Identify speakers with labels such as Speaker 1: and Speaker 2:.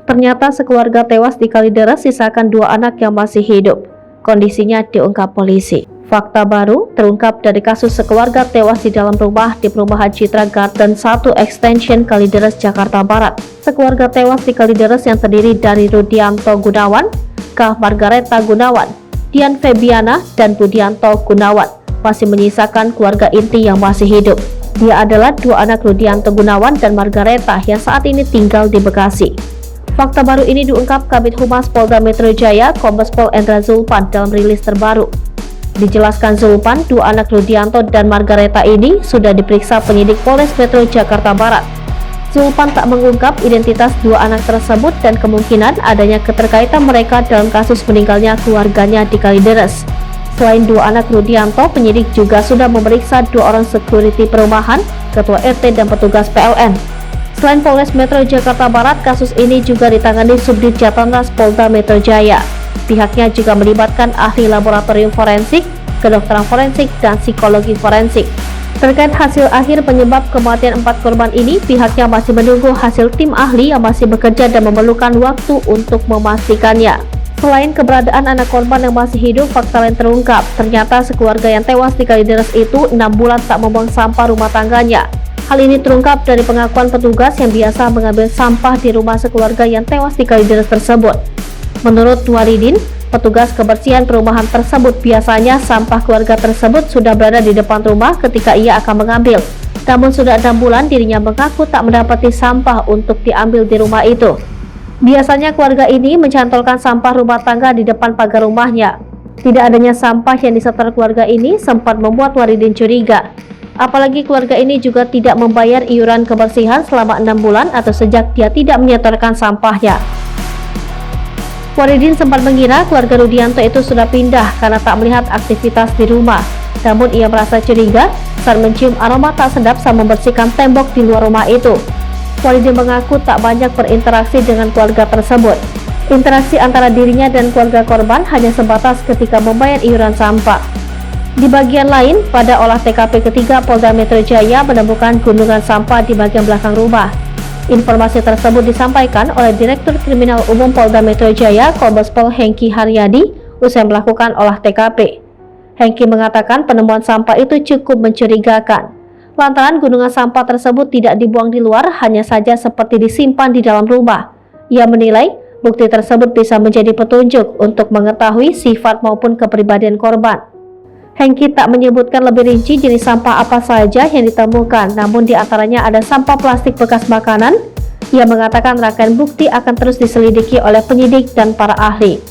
Speaker 1: Ternyata sekeluarga tewas di Kalideres, sisakan 2 anak yang masih hidup. Kondisinya diungkap polisi. Fakta baru terungkap dari kasus sekeluarga tewas di dalam rumah di perumahan Citra Garden 1 Extension Kalideres, Jakarta Barat. Sekeluarga tewas di Kalideres yang terdiri dari Rudianto Gunawan, Kah Margareta Gunawan, Dian Febiana, dan Budianto Gunawan. Masih menyisakan keluarga inti yang masih hidup. Dia adalah 2 anak Rudianto Gunawan dan Margareta yang saat ini tinggal di Bekasi. Fakta baru ini diungkap Kabid Humas Polda Metro Jaya, Kombes Pol Endra Zulpan dalam rilis terbaru. Dijelaskan Zulpan, 2 anak Rudianto dan Margareta ini sudah diperiksa penyidik Polres Metro Jakarta Barat. Zulpan tak mengungkap identitas 2 anak tersebut dan kemungkinan adanya keterkaitan mereka dalam kasus meninggalnya keluarganya di Kalideres. Selain 2 anak Rudianto, penyidik juga sudah memeriksa 2 orang security perumahan, ketua RT dan petugas PLN. Selain Polres Metro Jakarta Barat, kasus ini juga ditangani Subdit Jatantras Polda Metro Jaya. Pihaknya juga melibatkan ahli laboratorium forensik, kedokteran forensik, dan psikologi forensik. Terkait hasil akhir penyebab kematian 4 korban ini, pihaknya masih menunggu hasil tim ahli yang masih bekerja dan memerlukan waktu untuk memastikannya. Selain keberadaan anak korban yang masih hidup, fakta lain terungkap. Ternyata sekeluarga yang tewas di Kalideres itu 6 bulan tak membuang sampah rumah tangganya. Hal ini terungkap dari pengakuan petugas yang biasa mengambil sampah di rumah sekeluarga yang tewas di Kalideres tersebut. Menurut Waridin, petugas kebersihan perumahan tersebut biasanya sampah keluarga tersebut sudah berada di depan rumah ketika ia akan mengambil. Namun sudah 6 bulan dirinya mengaku tak mendapati sampah untuk diambil di rumah itu. Biasanya keluarga ini mencantolkan sampah rumah tangga di depan pagar rumahnya. Tidak adanya sampah yang disetor keluarga ini sempat membuat Waridin curiga. Apalagi keluarga ini juga tidak membayar iuran kebersihan selama 6 bulan atau sejak dia tidak menyetorkan sampahnya. Waridin sempat mengira keluarga Rudianto itu sudah pindah karena tak melihat aktivitas di rumah. Namun ia merasa curiga saat mencium aroma tak sedap saat membersihkan tembok di luar rumah itu. Waridin mengaku tak banyak berinteraksi dengan keluarga tersebut. Interaksi antara dirinya dan keluarga korban hanya sebatas ketika membayar iuran sampah. Di bagian lain, pada olah TKP ketiga, Polda Metro Jaya menemukan gunungan sampah di bagian belakang rumah. Informasi tersebut disampaikan oleh Direktur Kriminal Umum Polda Metro Jaya, Kombes Pol Hengki Haryadi, usai melakukan olah TKP. Hengki mengatakan penemuan sampah itu cukup mencurigakan. Lantaran gunungan sampah tersebut tidak dibuang di luar, hanya saja seperti disimpan di dalam rumah. Ia menilai bukti tersebut bisa menjadi petunjuk untuk mengetahui sifat maupun kepribadian korban. Hengki tak menyebutkan lebih rinci jenis sampah apa saja yang ditemukan, namun di antaranya ada sampah plastik bekas makanan. Ia mengatakan rangkaian bukti akan terus diselidiki oleh penyidik dan para ahli.